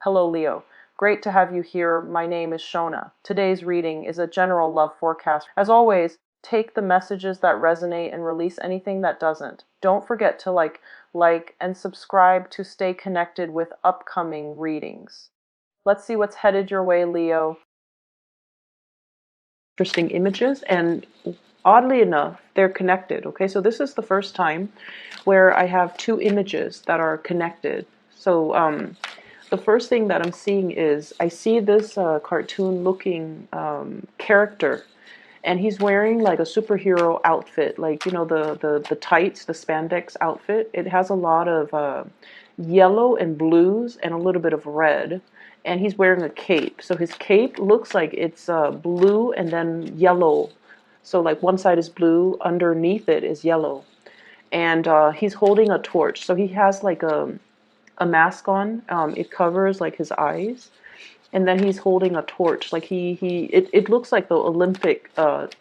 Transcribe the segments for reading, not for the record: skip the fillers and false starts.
Hello, Leo. Great to have you here. My name is Shona. Today's reading is a general love forecast. As always, take the messages that resonate and release anything that doesn't. Don't forget to like, and subscribe to stay connected with upcoming readings. Let's see what's headed your way, Leo. Interesting images, and oddly enough, they're connected. Okay, so this is the first time where I have two images that are connected. So, the first thing that I'm seeing is I see this cartoon looking character, and he's wearing like a superhero outfit, like, you know, the tights, the spandex outfit. It has a lot of yellow and blues and a little bit of red, and he's wearing a cape. So his cape looks like it's blue and then yellow. So like one side is blue, underneath it is yellow, and he's holding a torch. So he has like a mask on. It covers like his eyes, and then he's holding a torch. Like it looks like the Olympic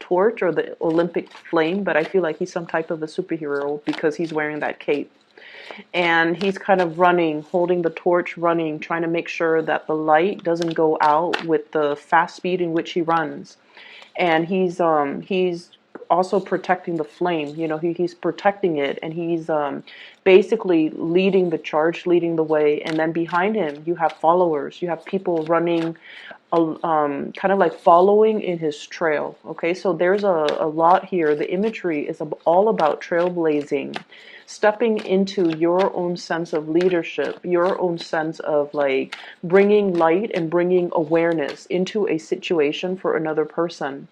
torch or the Olympic flame, but I feel like he's some type of a superhero because he's wearing that cape. And he's kind of running, holding the torch, running, trying to make sure that the light doesn't go out with the fast speed in which he runs. And he's also protecting the flame. You know, he's protecting it, and he's basically leading the charge, leading the way. And then behind him, you have followers. You have people running, kind of like following in his trail. Okay, so there's a lot here. The imagery is all about trailblazing, stepping into your own sense of leadership, your own sense of like bringing light and bringing awareness into a situation for another person.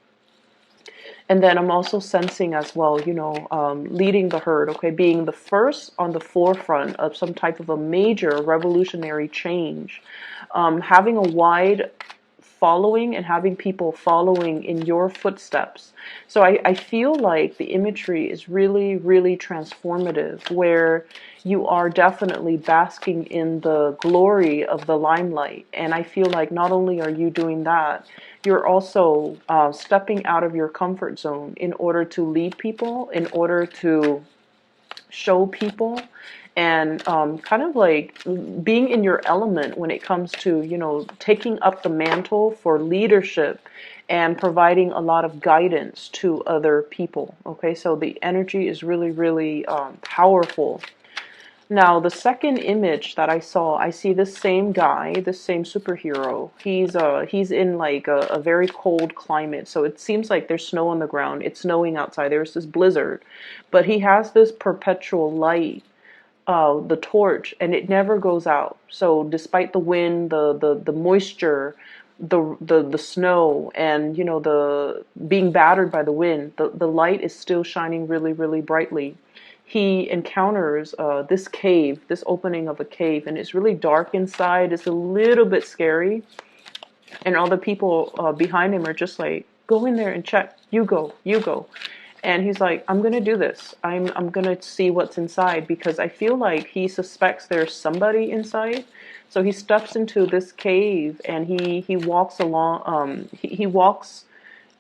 And then I'm also sensing as well, you know, leading the herd, okay, being the first on the forefront of some type of a major revolutionary change, having a wide following and having people following in your footsteps. So I feel like the imagery is really, really transformative, where you are definitely basking in the glory of the limelight. And I feel like not only are you doing that, you're also stepping out of your comfort zone in order to lead people, in order to show people, and kind of like being in your element when it comes to, you know, taking up the mantle for leadership and providing a lot of guidance to other people. Okay, so the energy is really, really powerful. Now, the second image that I saw, I see this same guy, this same superhero. He's in like a very cold climate, so it seems like there's snow on the ground. It's snowing outside. There's this blizzard, but he has this perpetual light, the torch, and it never goes out. So despite the wind, the moisture, the snow, and, you know, the being battered by the wind, the light is still shining really, really brightly. He encounters this cave, this opening of a cave, and it's really dark inside. It's a little bit scary, and all the people behind him are just like, go in there and check. You go, you go. And he's like, I'm gonna do this. I'm gonna see what's inside, because I feel like he suspects there's somebody inside. So he steps into this cave, and he walks along. He walks,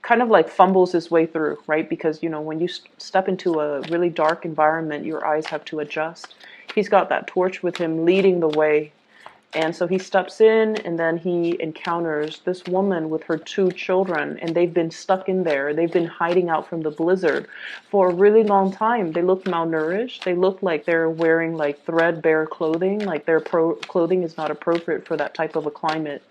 kind of like fumbles his way through, right? Because, you know, when you step into a really dark environment, your eyes have to adjust. He's got that torch with him, leading the way. And so he steps in, and then he encounters this woman with her two children, and they've been stuck in there. They've been hiding out from the blizzard for a really long time. They look malnourished. They look like they're wearing like threadbare clothing, like their clothing is not appropriate for that type of a climate.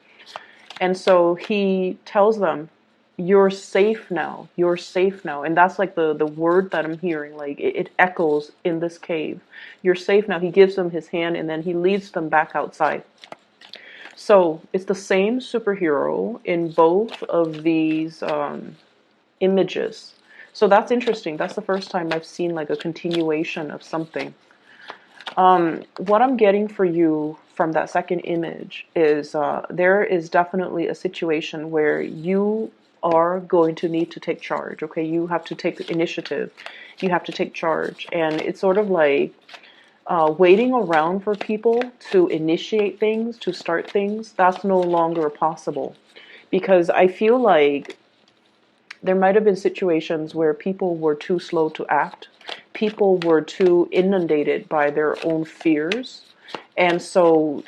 And so he tells them, you're safe now. You're safe now. And that's like the word that I'm hearing. Like it echoes in this cave. You're safe now. He gives them his hand, and then he leads them back outside. So it's the same superhero in both of these images. So that's interesting. That's the first time I've seen like a continuation of something. What I'm getting for you from that second image is there is definitely a situation where you are going to need to take charge. Okay, you have to take initiative. You have to take charge, and it's sort of like waiting around for people to initiate things, to start things. That's no longer possible, because I feel like there might have been situations where people were too slow to act. People were too inundated by their own fears. And so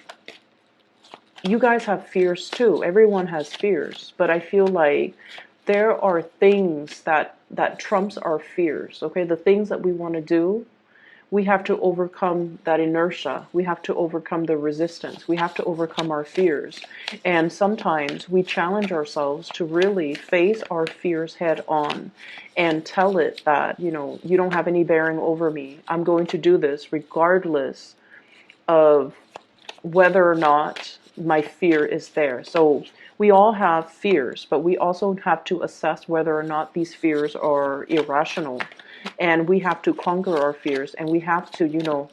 you guys have fears too. Everyone has fears, but I feel like there are things that trumps our fears. Okay, the things that we want to do, we have to overcome that inertia. We have to overcome the resistance. We have to overcome our fears. And sometimes we challenge ourselves to really face our fears head on and tell it that, you don't have any bearing over me. I'm going to do this regardless of whether or not my fear is there. So we all have fears, but we also have to assess whether or not these fears are irrational. And we have to conquer our fears, and we have to,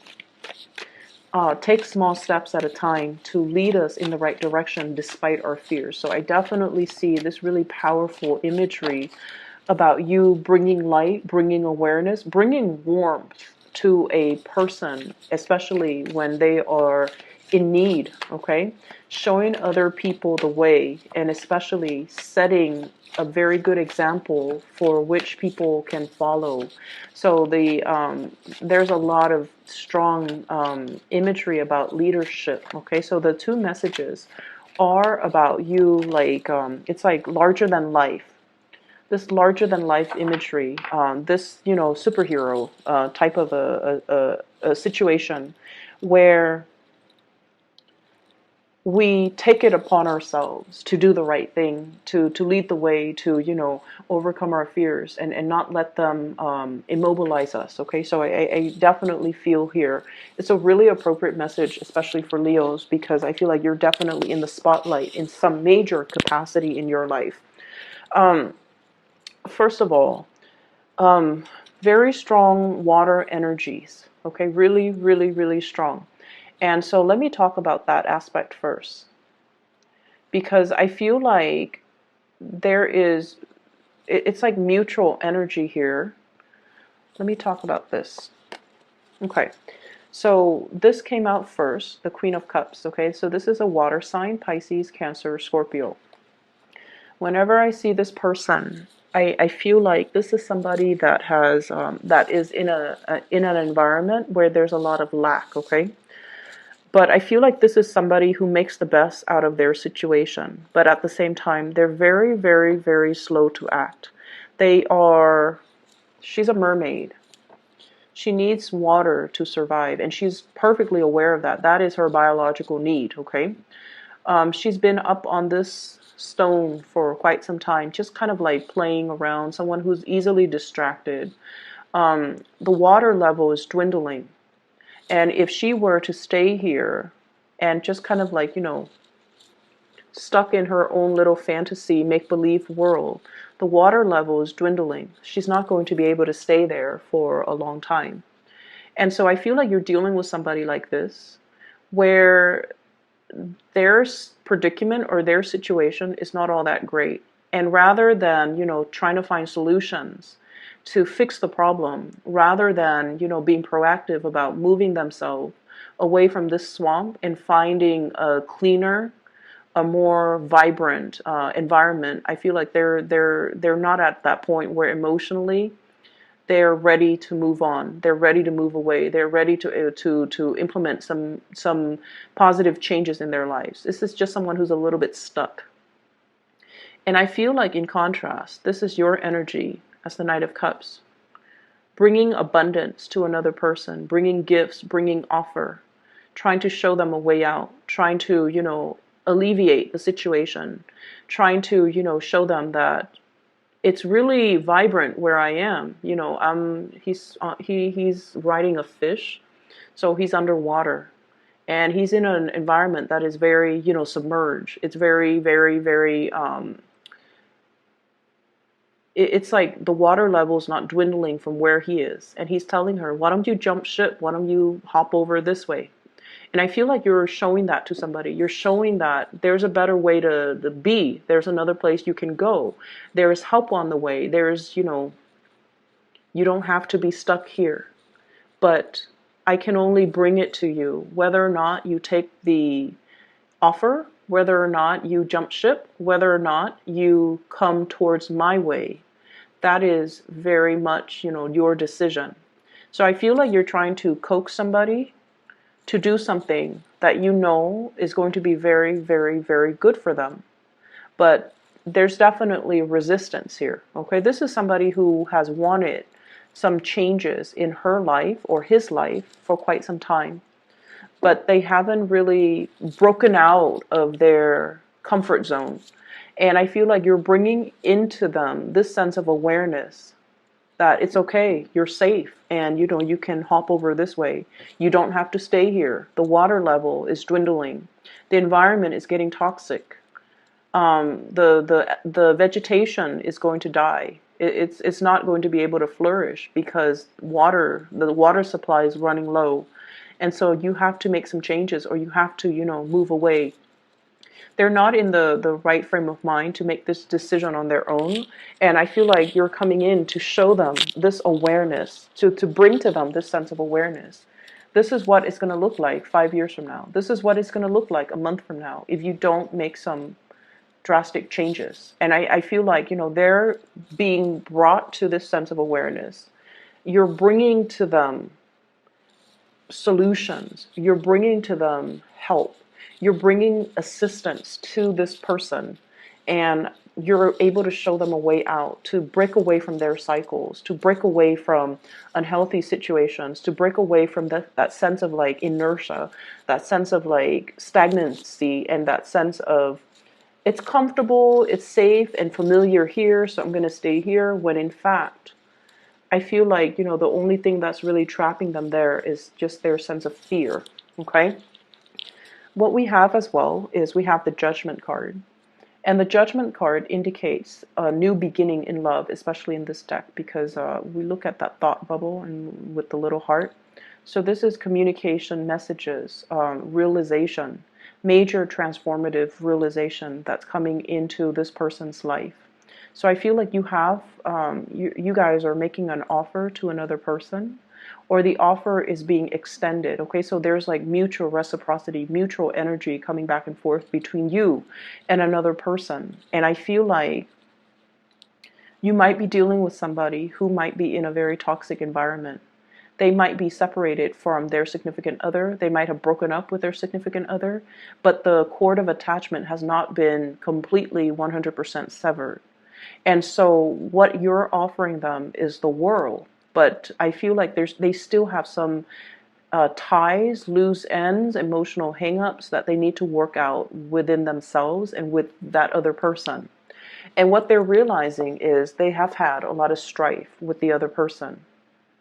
take small steps at a time to lead us in the right direction despite our fears. So I definitely see this really powerful imagery about you bringing light, bringing awareness, bringing warmth to a person, especially when they are in need, okay? Showing other people the way, and especially setting a very good example for which people can follow. So there's a lot of strong imagery about leadership, okay? So the two messages are about you, like, it's like larger than life, this larger than life imagery, this superhero type of a situation where we take it upon ourselves to do the right thing, to lead the way, to overcome our fears and not let them immobilize us. Okay, so I definitely feel here it's a really appropriate message, especially for Leos, because I feel like you're definitely in the spotlight in some major capacity in your life. First of all, very strong water energies. Okay, really, really, really strong. And so let me talk about that aspect first, because I feel like it's like mutual energy here. Let me talk about this. Okay, so this came out first, the Queen of Cups. Okay, so this is a water sign, Pisces, Cancer, Scorpio. Whenever I see this person, I feel like this is somebody that has that is in an environment where there's a lot of lack. Okay, but I feel like this is somebody who makes the best out of their situation. But at the same time, they're very, very, very slow to act. She's a mermaid. She needs water to survive, and she's perfectly aware of that. That is her biological need, okay? She's been up on this stone for quite some time, just kind of like playing around, someone who's easily distracted. The water level is dwindling. And if she were to stay here and just kind of like, stuck in her own little fantasy, make-believe world, the water level is dwindling. She's not going to be able to stay there for a long time. And so I feel like you're dealing with somebody like this, where their predicament or their situation is not all that great. And rather than, trying to find solutions to fix the problem, rather than, being proactive about moving themselves away from this swamp and finding a cleaner, a more vibrant environment, I feel like they're not at that point where emotionally they're ready to move on. They're ready to move away. They're ready to implement some positive changes in their lives. This is just someone who's a little bit stuck. And I feel like, in contrast, this is your energy as the Knight of Cups, bringing abundance to another person, bringing gifts, bringing offer, trying to show them a way out, trying to, alleviate the situation, trying to, show them that it's really vibrant where I am. He's riding a fish, so he's underwater, and he's in an environment that is very, submerged. It's very, very, very. It's like the water level is not dwindling from where he is, and he's telling her, "Why don't you jump ship? Why don't you hop over this way?" And I feel like you're showing that to somebody. You're showing that there's a better way to be. There's another place you can go. There's help on the way. You don't have to be stuck here. But I can only bring it to you. Whether or not you take the offer, whether or not you jump ship, whether or not you come towards my way, that is very much, your decision. So I feel like you're trying to coax somebody to do something that you know is going to be very, very, very good for them. But there's definitely resistance here. Okay, this is somebody who has wanted some changes in her life or his life for quite some time, but they haven't really broken out of their comfort zone. And I feel like you're bringing into them this sense of awareness that it's okay, you're safe, and you can hop over this way. You don't have to stay here. The water level is dwindling. The environment is getting toxic. The vegetation is going to die. It's not going to be able to flourish because the water supply is running low. And so you have to make some changes, or you have to, move away. They're not in the right frame of mind to make this decision on their own. And I feel like you're coming in to show them this awareness, to bring to them this sense of awareness. This is what it's going to look like 5 years from now. This is what it's going to look like a month from now if you don't make some drastic changes. And I feel like, they're being brought to this sense of awareness. You're bringing to them solutions. You're bringing to them help. You're bringing assistance to this person, and you're able to show them a way out, to break away from their cycles, to break away from unhealthy situations, to break away from that sense of like inertia, that sense of like stagnancy, and that sense of it's comfortable, it's safe and familiar here, so I'm going to stay here, when in fact, I feel like, the only thing that's really trapping them there is just their sense of fear, okay? What we have as well is we have the Judgment card. And the Judgment card indicates a new beginning in love, especially in this deck, because we look at that thought bubble and with the little heart. So this is communication, messages, realization, major transformative realization that's coming into this person's life. So I feel like you have, you guys are making an offer to another person, or the offer is being extended. Okay, so there's like mutual reciprocity, mutual energy coming back and forth between you and another person. And I feel like you might be dealing with somebody who might be in a very toxic environment. They might be separated from their significant other. They might have broken up with their significant other, but the cord of attachment has not been completely 100% severed. And so what you're offering them is the world. But I feel like they still have some ties, loose ends, emotional hangups that they need to work out within themselves and with that other person. And what they're realizing is they have had a lot of strife with the other person.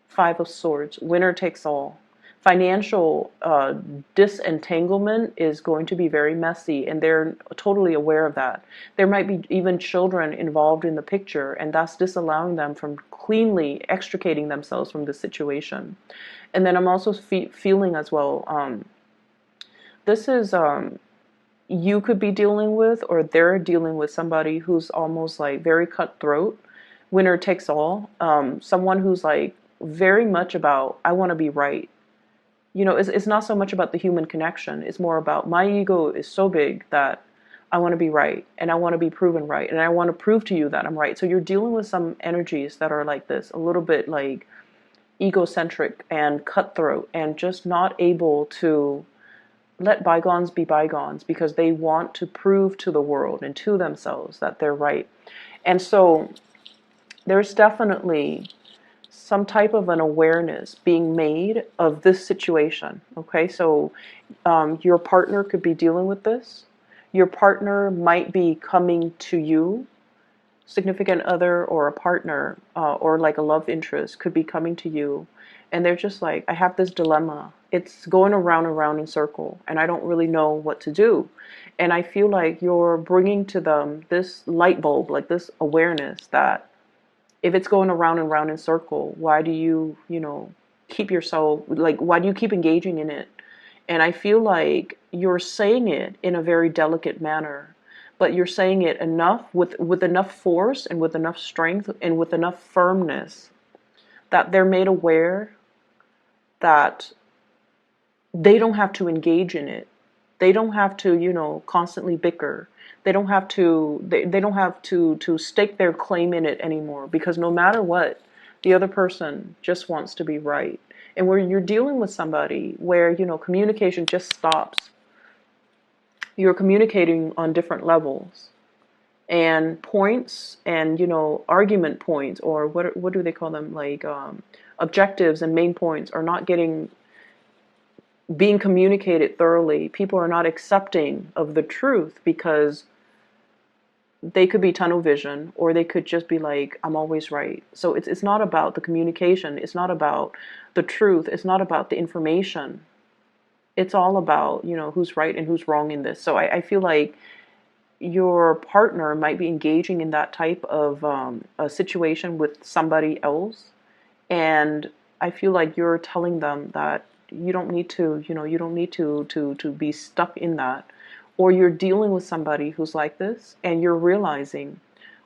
Five of Swords, winner takes all. Financial disentanglement is going to be very messy, and they're totally aware of that. There might be even children involved in the picture, and that's disallowing them from cleanly extricating themselves from the situation. And then I'm also feeling as well, this is you could be dealing with, or they're dealing with somebody who's almost like very cutthroat, winner takes all, someone who's like very much about, I want to be right. It's not so much about the human connection. It's more about my ego is so big that I want to be right, and I want to be proven right, and I want to prove to you that I'm right. So you're dealing with some energies that are like this, a little bit like egocentric and cutthroat, and just not able to let bygones be bygones because they want to prove to the world and to themselves that they're right. And so there's definitely some type of an awareness being made of this situation. Okay, so your partner could be dealing with this. Your partner might be coming to you, significant other or a partner or like a love interest could be coming to you, and they're just like, I have this dilemma. It's going around and around in circle, and I don't really know what to do. And I feel like you're bringing to them this light bulb, like this awareness that if it's going around and around in circle, why do you, keep yourself, like, why do you keep engaging in it? And I feel like you're saying it in a very delicate manner, but you're saying it enough, with enough force and with enough strength and with enough firmness that they're made aware that they don't have to engage in it. They don't have to, constantly bicker. They don't have to, they don't have to stake their claim in it anymore, because no matter what, the other person just wants to be right. And where you're dealing with somebody where, communication just stops. You're communicating on different levels, and points and, argument points, or what do they call them? Like, objectives and main points are not being communicated thoroughly. People are not accepting of the truth because they could be tunnel vision, or they could just be like, I'm always right. So it's not about the communication. It's not about the truth. It's not about the information. It's all about, who's right and who's wrong in this. So I feel like your partner might be engaging in that type of a situation with somebody else. And I feel like you're telling them that you don't need to, you don't need to be stuck in that. Or you're dealing with somebody who's like this, and you're realizing,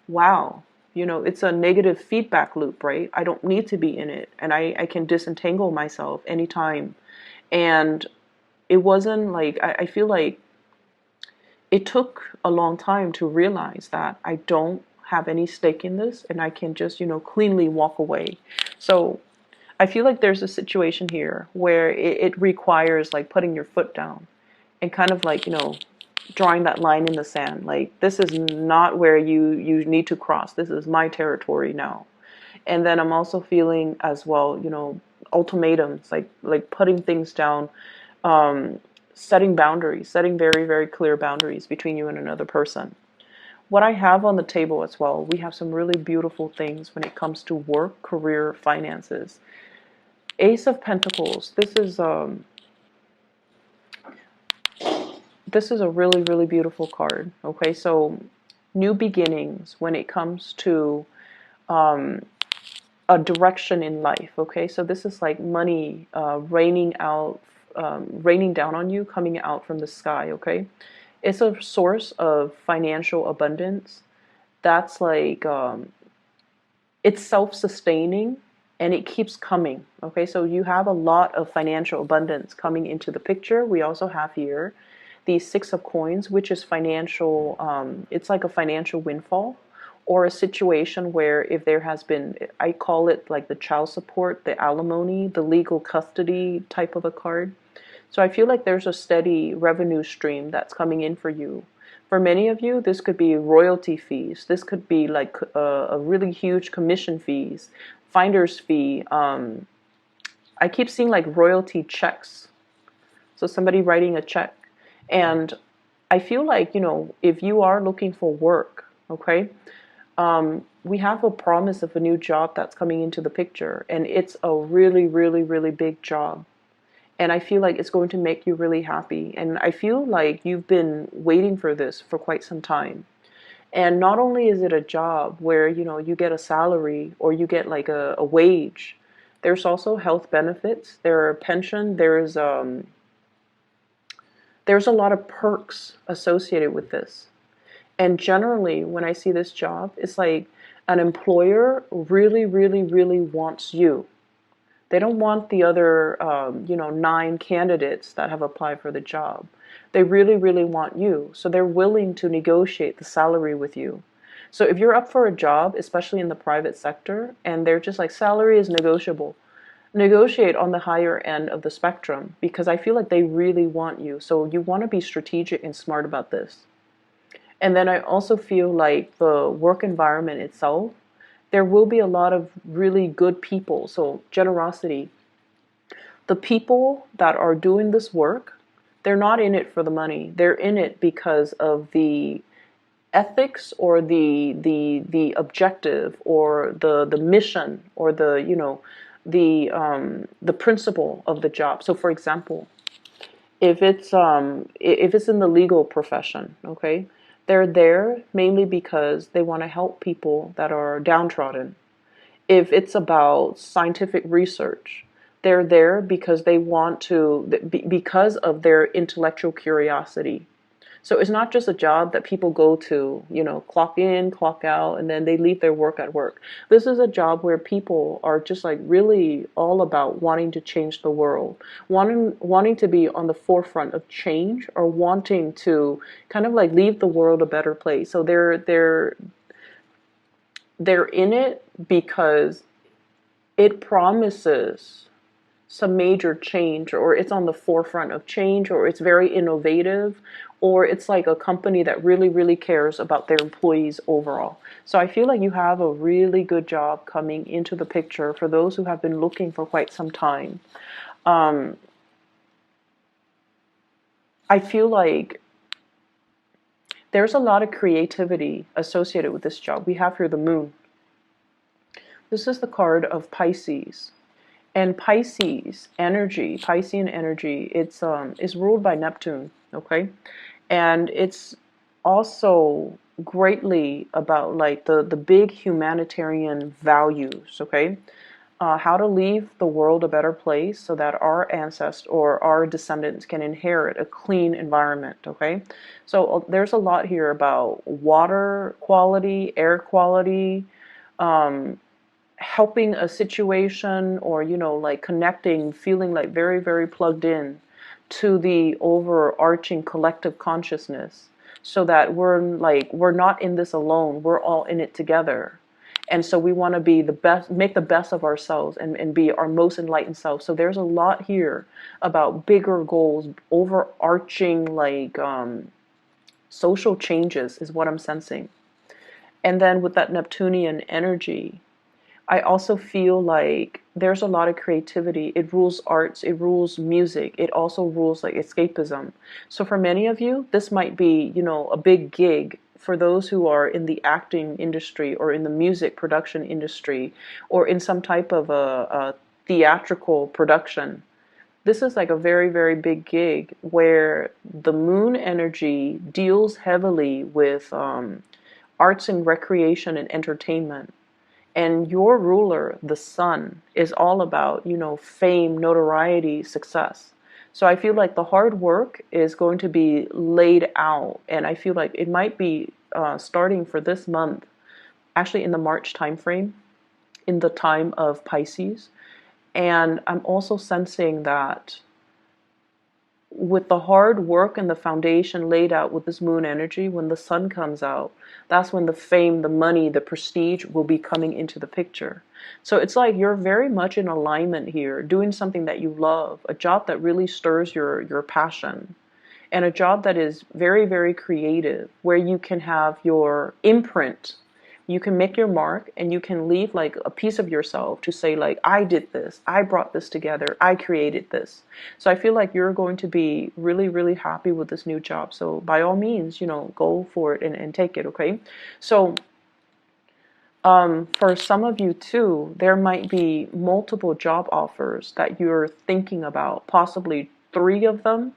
wow, it's a negative feedback loop, right? I don't need to be in it, and I can disentangle myself anytime. And it wasn't like, I feel like it took a long time to realize that I don't have any stake in this, and I can just, cleanly walk away. So I feel like there's a situation here where it requires like putting your foot down and kind of like, drawing that line in the sand. Like, this is not where you need to cross. This is my territory now. And then I'm also feeling as well, ultimatums, like putting things down, setting boundaries, setting very, very clear boundaries between you and another person. What I have on the table as well, we have some really beautiful things when it comes to work, career, finances. Ace of Pentacles. This is a really, really beautiful card. Okay, so new beginnings when it comes to a direction in life. Okay, so this is like money raining down on you, coming out from the sky. Okay, it's a source of financial abundance. That's like it's self-sustaining, and it keeps coming. Okay, so you have a lot of financial abundance coming into the picture. We also have here the Six of Coins, which is financial, it's like a financial windfall, or a situation where if there has been, I call it like the child support, the alimony, the legal custody type of a card. So I feel like there's a steady revenue stream that's coming in for you. For many of you, this could be royalty fees. This could be like a really huge commission fees, finder's fee. I keep seeing like royalty checks. So somebody writing a check. And I feel like, if you are looking for work, okay, we have a promise of a new job that's coming into the picture. And it's a really, really, really big job. And I feel like it's going to make you really happy. And I feel like you've been waiting for this for quite some time. And not only is it a job where, you get a salary or you get like a wage, there's also health benefits, there are pension, there's a lot of perks associated with this. And generally, when I see this job, it's like an employer really, really, really wants you. They don't want the other, 9 candidates that have applied for the job. They really, really want you. So they're willing to negotiate the salary with you. So if you're up for a job, especially in the private sector, and they're just like, salary is negotiable, negotiate on the higher end of the spectrum, because I feel like they really want you. So you want to be strategic and smart about this. And then I also feel like the work environment itself, there will be a lot of really good people. So generosity. The people that are doing this work, they're not in it for the money. They're in it because of the ethics, or the objective, or the mission, or the principle of the job. So for example, if it's in the legal profession, okay, they're there mainly because they want to help people that are downtrodden. If it's about scientific research, they're there because they want to, because of their intellectual curiosity. So it's not just a job that people go to, clock in, clock out, and then they leave their work at work. This is a job where people are just like really all about wanting to change the world, wanting to be on the forefront of change, or wanting to kind of like leave the world a better place. So they're in it because it promises some major change, or it's on the forefront of change, or it's very innovative, or it's like a company that really, really cares about their employees overall. So I feel like you have a really good job coming into the picture for those who have been looking for quite some time. Um, I feel like there's a lot of creativity associated with this job. We have here the moon. This is the card of Pisces. And Piscean energy, it's is ruled by Neptune, okay? And it's also greatly about like the big humanitarian values, okay? How to leave the world a better place so that our ancestors or our descendants can inherit a clean environment, okay? So there's a lot here about water quality, air quality, um, helping a situation, or like connecting, feeling like very, very plugged in to the overarching collective consciousness, so that we're not in this alone, we're all in it together. And so we want to be the best, make the best of ourselves, and be our most enlightened self. So there's a lot here about bigger goals, overarching like social changes is what I'm sensing. And then with that Neptunian energy, I also feel like there's a lot of creativity. It rules arts, it rules music, it also rules like escapism. So for many of you, this might be, a big gig. For those who are in the acting industry, or in the music production industry, or in some type of a theatrical production, this is like a very, very big gig where the moon energy deals heavily with arts and recreation and entertainment. And your ruler, the sun, is all about, fame, notoriety, success. So I feel like the hard work is going to be laid out. And I feel like it might be starting for this month, actually in the March timeframe, in the time of Pisces. And I'm also sensing that with the hard work and the foundation laid out with this moon energy, when the sun comes out, that's when the fame, the money, the prestige will be coming into the picture. So it's like you're very much in alignment here, doing something that you love, a job that really stirs your passion, and a job that is very, very creative, where you can have your imprint. You can make your mark, and you can leave like a piece of yourself to say like, I did this, I brought this together, I created this. So I feel like you're going to be really, really happy with this new job. So by all means, go for it and take it, okay? So for some of you too, there might be multiple job offers that you're thinking about, possibly 3 of them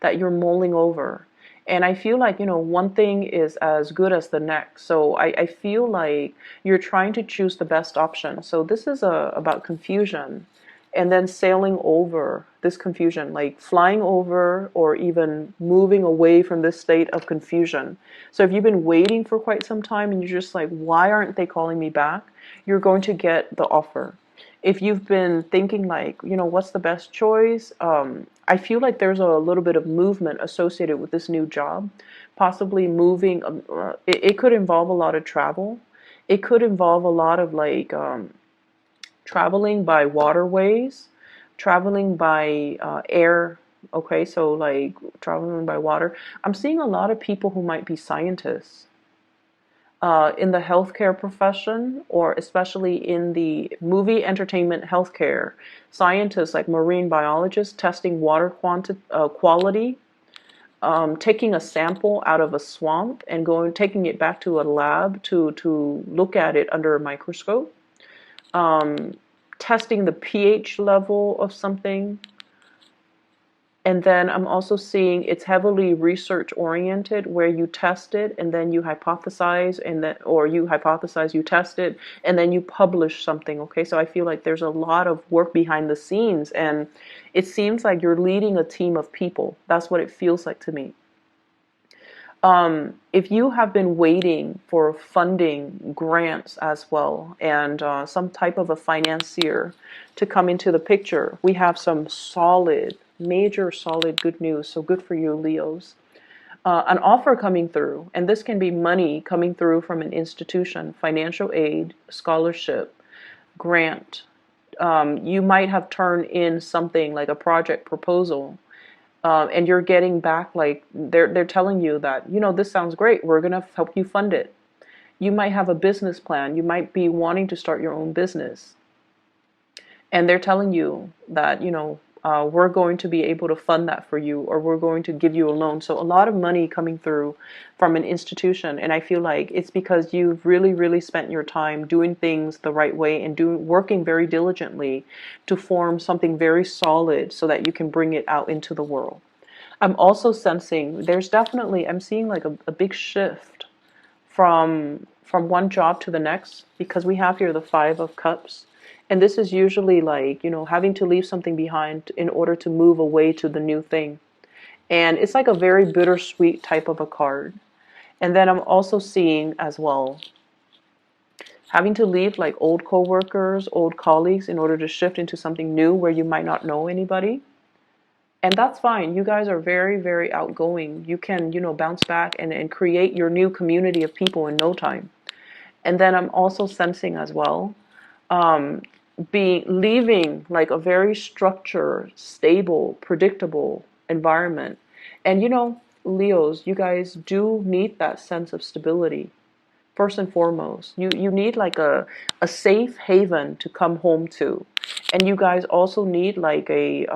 that you're mulling over. And I feel like, one thing is as good as the next. So I feel like you're trying to choose the best option. So this is about confusion, and then sailing over this confusion, like flying over or even moving away from this state of confusion. So if you've been waiting for quite some time and you're just like, why aren't they calling me back? You're going to get the offer. If you've been thinking like, what's the best choice? I feel like there's a little bit of movement associated with this new job, possibly moving. It could involve a lot of travel. It could involve a lot of like traveling by waterways, traveling by air. Okay, so like traveling by water. I'm seeing a lot of people who might be scientists. In the healthcare profession, or especially in the movie, entertainment, healthcare, scientists like marine biologists testing water quality, taking a sample out of a swamp and taking it back to a lab to look at it under a microscope, testing the pH level of something. And then I'm also seeing it's heavily research oriented, where you test it and then you hypothesize, or you hypothesize, you test it, and then you publish something. Okay, so I feel like there's a lot of work behind the scenes, and it seems like you're leading a team of people. That's what it feels like to me. If you have been waiting for funding, grants as well, and some type of a financier to come into the picture, we have some solid, major solid good news. So good for you, Leos. An offer coming through, and this can be money coming through from an institution, financial aid, scholarship, grant, you might have turned in something like a project proposal, and you're getting back like they're telling you that, this sounds great. We're gonna help you fund it. You might have a business plan. You might be wanting to start your own business, and they're telling you that, we're going to be able to fund that for you, or we're going to give you a loan. So a lot of money coming through from an institution, and I feel like it's because you've really, really spent your time doing things the right way and working very diligently to form something very solid so that you can bring it out into the world. I'm also sensing I'm seeing like a big shift from one job to the next, because we have here the Five of Cups. And this is usually like, having to leave something behind in order to move away to the new thing. And it's like a very bittersweet type of a card. And then I'm also seeing as well having to leave like old coworkers, old colleagues in order to shift into something new where you might not know anybody. And that's fine. You guys are very, very outgoing. You can, bounce back and create your new community of people in no time. And then I'm also sensing as well, leaving like a very structured, stable, predictable environment. And Leos, you guys do need that sense of stability. First and foremost, you need like a safe haven to come home to. And you guys also need like a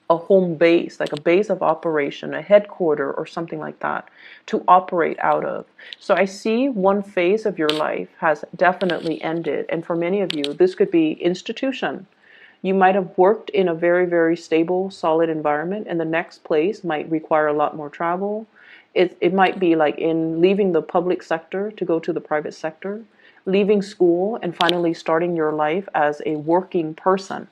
home base, like a base of operation, a headquarter or something like that to operate out of. So I see one phase of your life has definitely ended. And for many of you, this could be institution. You might have worked in a very, very stable, solid environment, and the next place might require a lot more travel. It might be like in leaving the public sector to go to the private sector, leaving school and finally starting your life as a working person.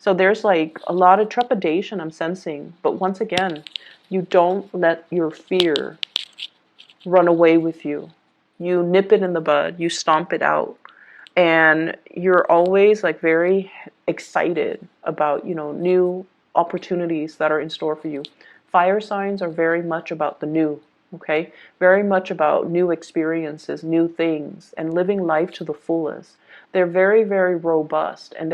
So there's like a lot of trepidation I'm sensing. But once again, you don't let your fear run away with you. You nip it in the bud, you stomp it out. And you're always like very excited about, new opportunities that are in store for you. Fire signs are very much about the new, okay? Very much about new experiences, new things, and living life to the fullest. They're very, very robust, and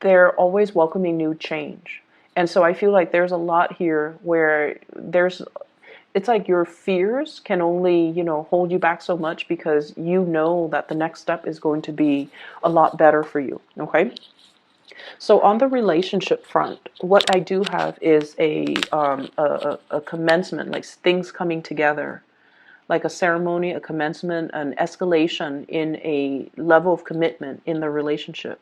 they're always welcoming new change. And so I feel like there's a lot here where it's like your fears can only, hold you back so much, because you know that the next step is going to be a lot better for you, okay? So on the relationship front, what I do have is a commencement, like things coming together, like a ceremony, a commencement, an escalation in a level of commitment in the relationship.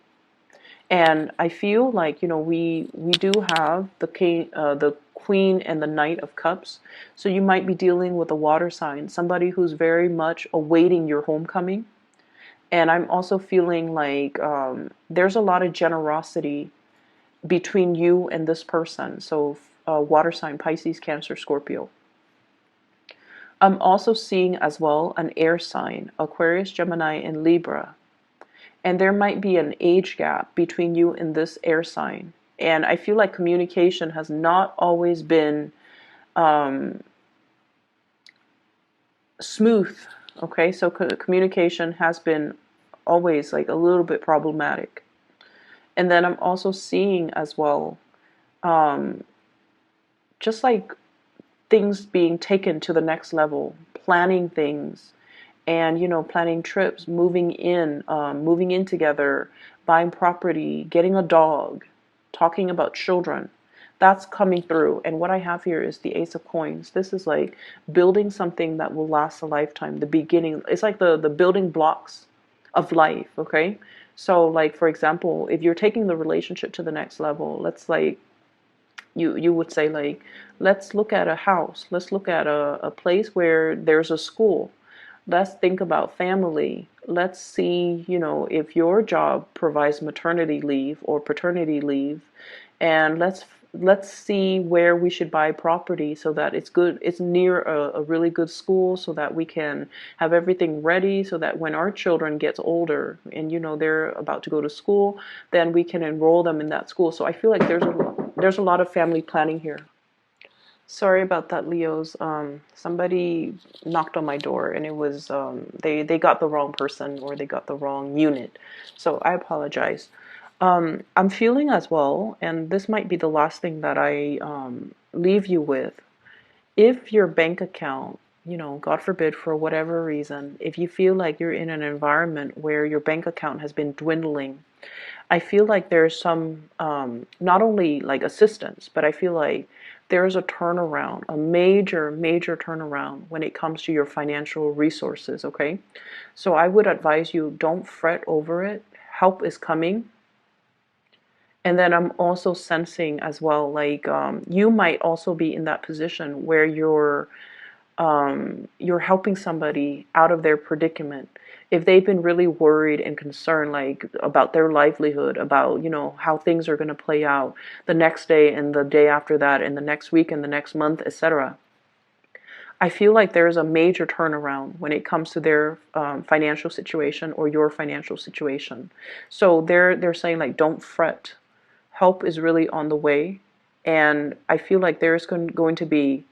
And I feel like, we do have the king, the queen and the knight of cups. So you might be dealing with a water sign, somebody who's very much awaiting your homecoming. And I'm also feeling like there's a lot of generosity between you and this person. So water sign, Pisces, Cancer, Scorpio. I'm also seeing as well an air sign, Aquarius, Gemini, and Libra. And there might be an age gap between you and this air sign. And I feel like communication has not always been smooth. Okay, so communication has been always like a little bit problematic. And then I'm also seeing as well, just like things being taken to the next level, planning things, and planning trips, moving in together, buying property, getting a dog, talking about children. That's coming through. And what I have here is the Ace of Coins. This is like building something that will last a lifetime. The beginning, it's like the building blocks of life, okay? So like, for example, if you're taking the relationship to the next level, let's like, you would say like, let's look at a house. Let's look at a place where there's a school. Let's think about family. Let's see, if your job provides maternity leave or paternity leave, and let's see where we should buy property so that it's near a really good school, so that we can have everything ready, so that when our children gets older and they're about to go to school, then we can enroll them in that school. So I feel like there's a lot of family planning here. Sorry about that, Leos. Somebody knocked on my door, and it was they got the wrong person, or they got the wrong unit. So I apologize. I'm feeling as well, and this might be the last thing that I leave you with. If your bank account, God forbid, for whatever reason, if you feel like you're in an environment where your bank account has been dwindling, I feel like there's some, not only like assistance, but I feel like there's a turnaround, a major, major turnaround when it comes to your financial resources, okay? So I would advise you, don't fret over it. Help is coming. And then I'm also sensing as well, like you might also be in that position where you're helping somebody out of their predicament. If they've been really worried and concerned, like about their livelihood, about how things are going to play out the next day and the day after that and the next week and the next month, etc. I feel like there's a major turnaround when it comes to their financial situation or your financial situation. So they're saying like, don't fret. Help is really on the way, and I feel like there's going to be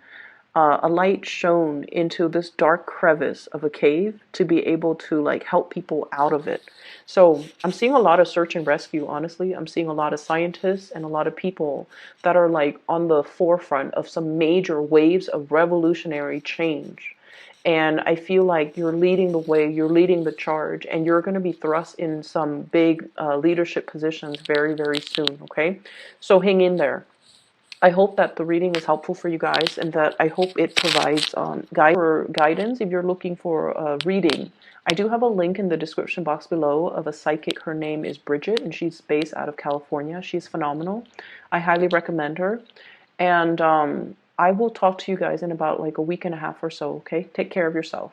a light shone into this dark crevice of a cave to be able to like help people out of it. So I'm seeing a lot of search and rescue, honestly. I'm seeing a lot of scientists and a lot of people that are like on the forefront of some major waves of revolutionary change. And I feel like you're leading the way, you're leading the charge, and you're going to be thrust in some big leadership positions very, very soon, okay? So hang in there. I hope that the reading is helpful for you guys, and that I hope it provides guidance if you're looking for a reading. I do have a link in the description box below of a psychic. Her name is Bridget, and she's based out of California. She's phenomenal. I highly recommend her. And I will talk to you guys in about like a week and a half or so, okay? Take care of yourself.